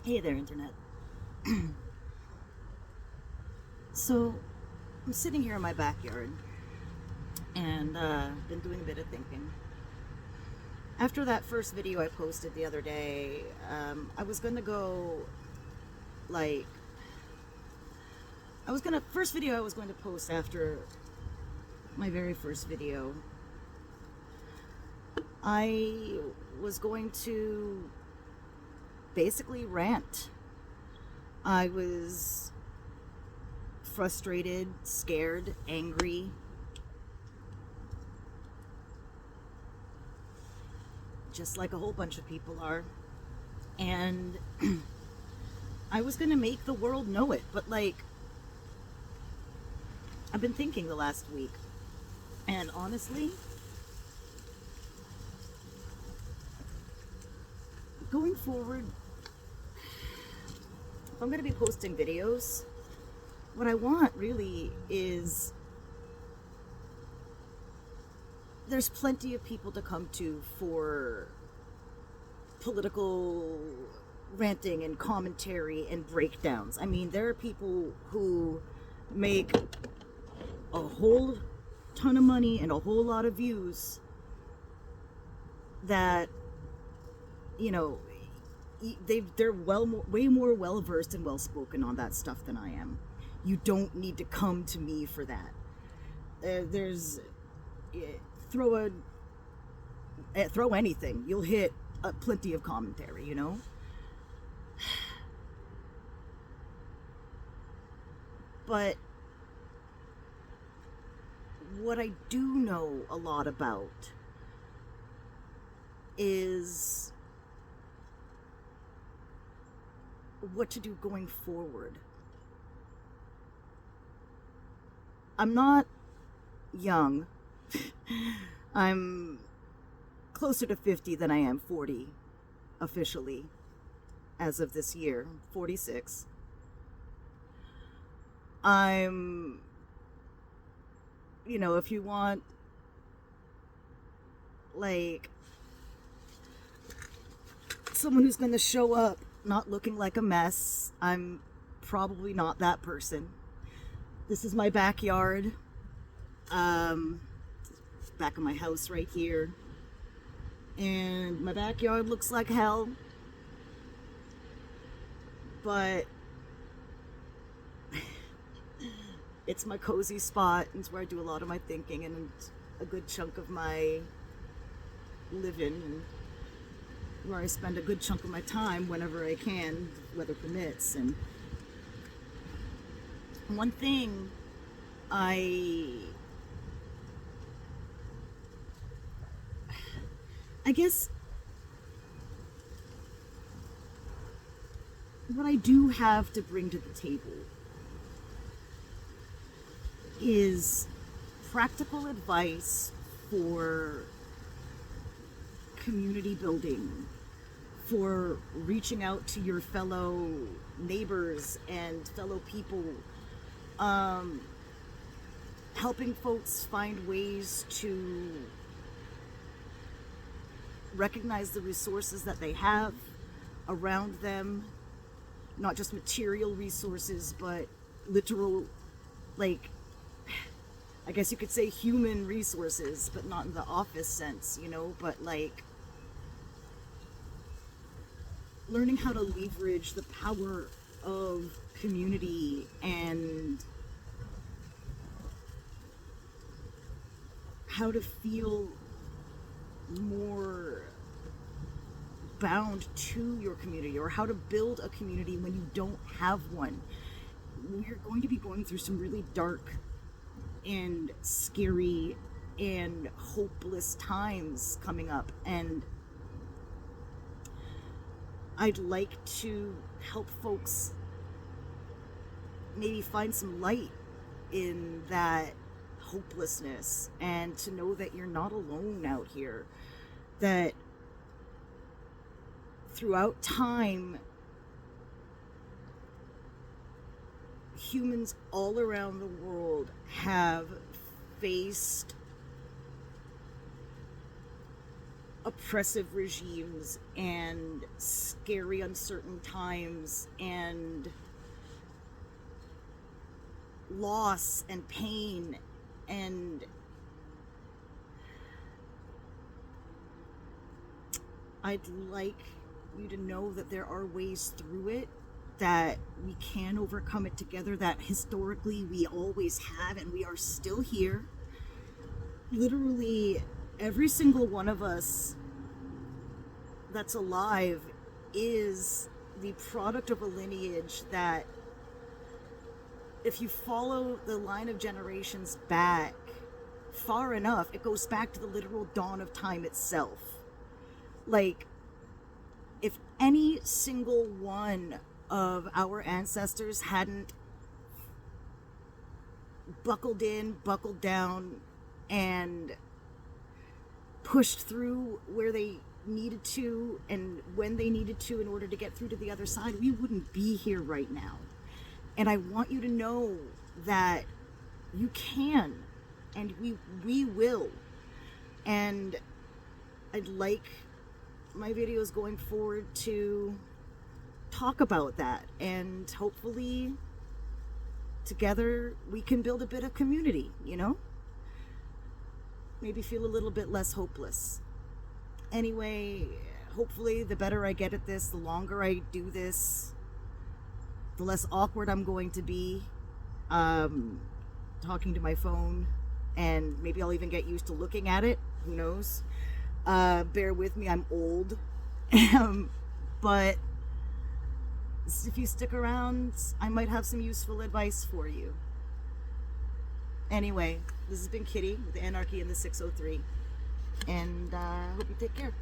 Hey there, Internet. So, I'm sitting here in my backyard and been doing a bit of thinking. After that first video I posted the other day, I was gonna go, like, first video I was going to post after my very first video, I was going to basically rant. I was frustrated, scared, angry, just like a whole bunch of people are. And I was gonna make the world know it, but like, I've been thinking the last week, and honestly, going forward, if I'm gonna be posting videos, what I want really is there's plenty of people to come to for political ranting and commentary and breakdowns. I mean, there are people who make a whole ton of money and a whole lot of views that, you know, they're way more well versed and well spoken on that stuff than I am. You don't need to come to me for that. There's throw a throw anything, you'll hit plenty of commentary, you know. But what I do know a lot about is what to do going forward. I'm not young. I'm closer to 50 than I am 40 officially as of this year, 46. I'm, if you want, like, someone who's going to show up not looking like a mess, I'm probably not that person. This is my backyard. Back of my house right here. And my backyard looks like hell. But it's my cozy spot. It's where I do a lot of my thinking and a good chunk of my living, and where I spend a good chunk of my time whenever I can, weather permits. And one thing I guess what I do have to bring to the table is practical advice for community building, for reaching out to your fellow neighbors and fellow people, helping folks find ways to recognize the resources that they have around them, not just material resources, but literal, like, I guess you could say human resources, but not in the office sense, but like learning how to leverage the power of community and how to feel more bound to your community, or how to build a community when you don't have one. We're going to be going through some really dark and scary and hopeless times coming up, and I'd like to help folks maybe find some light in that hopelessness, and to know that you're not alone out here, that throughout time humans all around the world have faced oppressive regimes and scary, uncertain times and loss and pain, and I'd like you to know that there are ways through it, that we can overcome it together, that historically we always have, and we are still here. Literally, every single one of us that's alive is the product of a lineage that, if you follow the line of generations back far enough, it goes back to the literal dawn of time itself. Like, if any single one of our ancestors hadn't buckled in, buckled down, and pushed through where they needed to and when they needed to in order to get through to the other side, we wouldn't be here right now. And I want you to know that you can, and we will. And I'd like my videos going forward to talk about that, and hopefully together we can build a bit of community, you know? Maybe feel a little bit less hopeless. Anyway, hopefully the better I get at this, the longer I do this, the less awkward I'm going to be talking to my phone, and maybe I'll even get used to looking at it. Who knows? Bear with me, I'm old. But if you stick around, I might have some useful advice for you. Anyway, this has been Kitty with Anarchy in the 603, and I hope you take care.